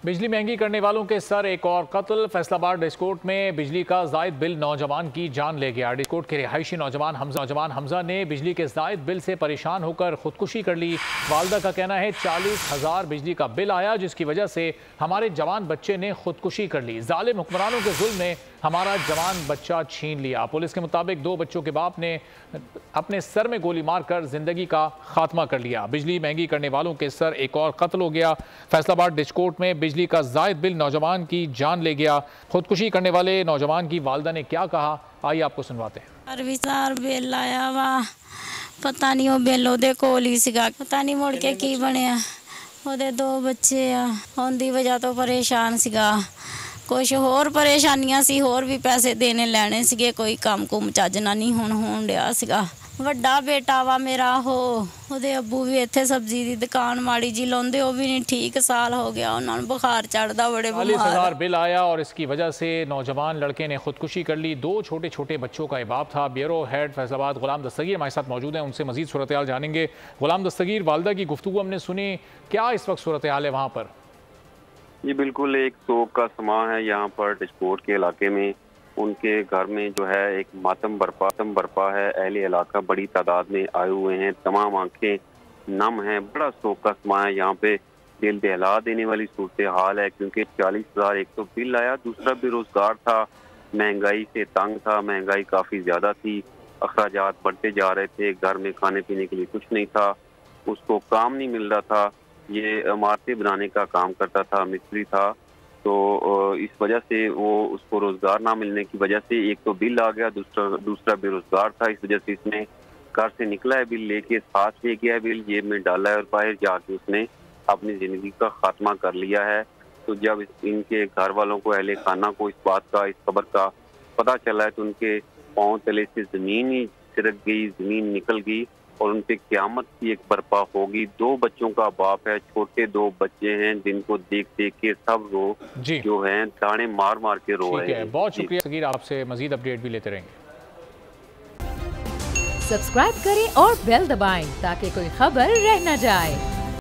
बिजली महंगी करने वालों के सर एक और कत्ल। फैसलाबाद डिस्कोट में बिजली का जायद बिल नौजवान की जान ले गया। डिस्कोट के रिहायशी नौजवान हमजा ने बिजली के जायद बिल से परेशान होकर खुदकुशी कर ली। वालदा का कहना है 40,000 बिजली का बिल आया, जिसकी वजह से हमारे जवान बच्चे ने खुदकुशी कर ली। जालिम हुक्मरानों के जुल्म ने हमारा जवान बच्चा छीन लिया। पुलिस के मुताबिक 2 बच्चों के बाप ने अपने सर में गोली मारकर जिंदगी का खात्मा कर लिया। बिजली महंगी करने वालों के सर एक और कत्ल हो गया। फैसलाबाद डिस्कोट में बिजली का जायद बिल नौजवान की जान ले गया। खुदकुशी करने वाले नौजवान की वालदा ने क्या कहा, आइए आपको सुनवाते हैं। बिल आया वा, पता नहीं वो बिल ओदे कोल ही सीगा, पता नहीं मुड़ के की बनया। ओदे 2 बच्चे आ, उनकी वजह तो परेशान सीगा। कुछ होर परेशानियां सी, होर भी पैसे देने लैने सीगे, कोई काम कुम चजना नहीं हुण होण डिया सीगा। ਵੱਡਾ बेटा वा मेरा ਉਹਦੇ ਅੱਬੂ भी इत्थे सब्जी की दुकान माड़ी जी लाउंदे, ਉਹ भी नहीं ठीक, साल हो गया उन्हां नूं बुखार चढ़दा, बड़े 40,000 बिल आया और इसकी वजह से नौजवान लड़के ने खुदकुशी कर ली। 2 छोटे छोटे बच्चों का बाप था। ब्यूरो हेड फैसलाबाद गुलाम दस्तगीर हमारे साथ मौजूद हैं, उनसे मजीद सूरत हाल जानेंगे। गुलाम दस्तगीर, वालदा की गुफ्तगू हमने सुनी, क्या इस वक्त सूरत हाल है वहाँ पर? ये बिल्कुल एक शोक का समा है यहाँ पर डिस्कोट के इलाके में। उनके घर में जो है एक मातम बरपा है। अहले इलाका बड़ी तादाद में आए हुए हैं, तमाम आंखें नम हैं। बड़ा शोक का समा है यहाँ पे, दिल दहला देने वाली सूरत हाल है, क्योंकि 40,000 एक तो बिल आया, दूसरा बेरोजगार था, महंगाई से तंग था, महंगाई काफ़ी ज़्यादा थी, अखराजात बढ़ते जा रहे थे, घर में खाने पीने के लिए कुछ नहीं था, उसको काम नहीं मिल रहा था। ये इमारतें बनाने का काम करता था, मिस्त्री था, तो इस वजह से वो उसको रोजगार ना मिलने की वजह से एक तो बिल आ गया, दूसरा बेरोजगार था। इस वजह से इसने घर से निकला है, बिल लेके साथ ले गया, बिल जेब में डाला है और बाहर जाके उसने अपनी जिंदगी का खात्मा कर लिया है। तो जब इनके घर वालों को, अहले खाना को इस बात का, इस खबर का पता चला है, तो उनके पाँव तले से जमीन ही सिरक गई, जमीन निकल गई और उन पे क़यामत की एक बर्पा होगी। 2 बच्चों का बाप है, छोटे 2 बच्चे हैं, जिनको देख देख के सब जो हैं ताने मार मार के रो रहे हैं। बहुत शुक्रिया सगीर, आपसे मजीद अपडेट भी लेते रहेंगे। सब्सक्राइब करें और बेल दबाएं ताकि कोई खबर रह न जाए।